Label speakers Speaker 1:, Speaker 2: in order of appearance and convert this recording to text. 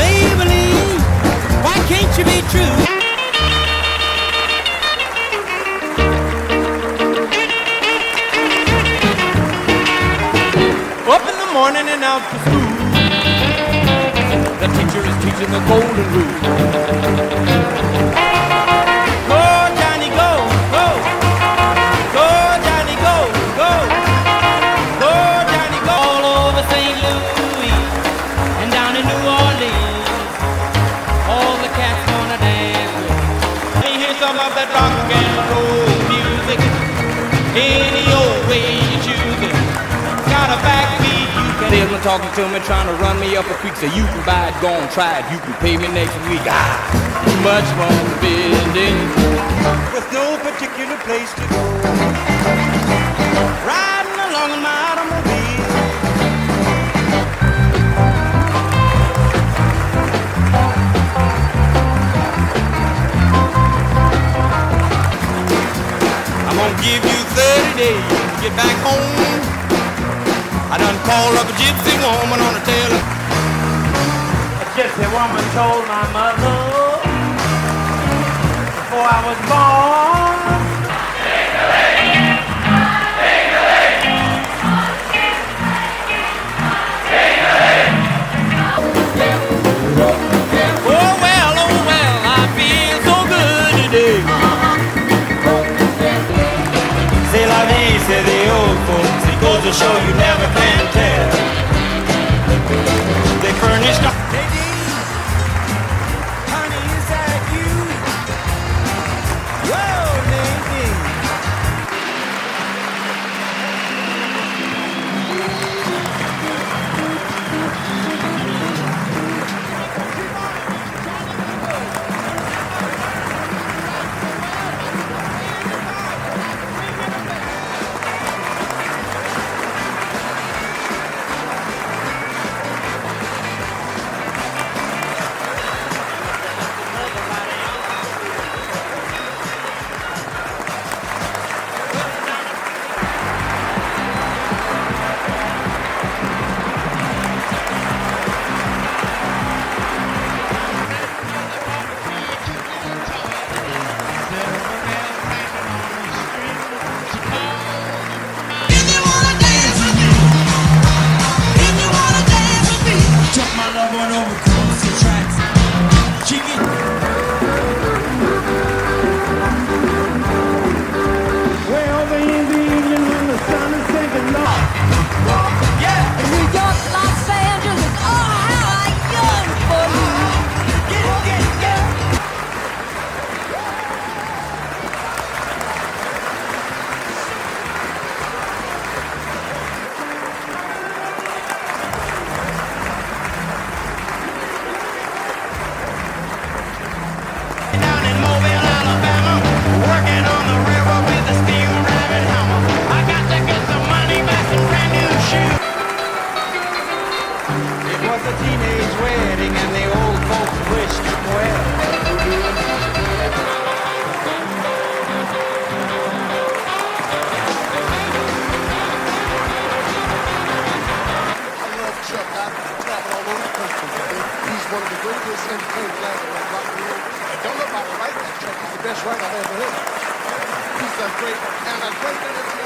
Speaker 1: Maybelline, why can't you be true? Up in the morning and out to school. The teacher is teaching the golden rule. Go, Johnny, go, go. Go, Johnny, go, go. Go, Johnny, go. All over St. Louis and down in New Orleans. All the cats gonna dance with. Let me hear some of that rock and roll music. Any old way you choose it. Got a backbeat. They've been talking to me, trying to run me up a creek. Say you can buy it, go and try it. You can pay me next week. Too much fun building with no particular place to go. Riding along in my automobile. I'm gonna give you 30 days to get back home. I done called up a gypsy woman on the telephone. A gypsy woman told my mother before I was born. Take the lady, take the lady, take the lady. Oh well, I feel so good today. C'est la vie, c'est the old folks. It goes to show you never can tell. They furnished a lady. Honey, is that you? Whoa, lady.
Speaker 2: One of the greatest entertainers in rock and roll. And don't nobody write that track. It's the best writer I've ever heard. He's a great and a great entertainer.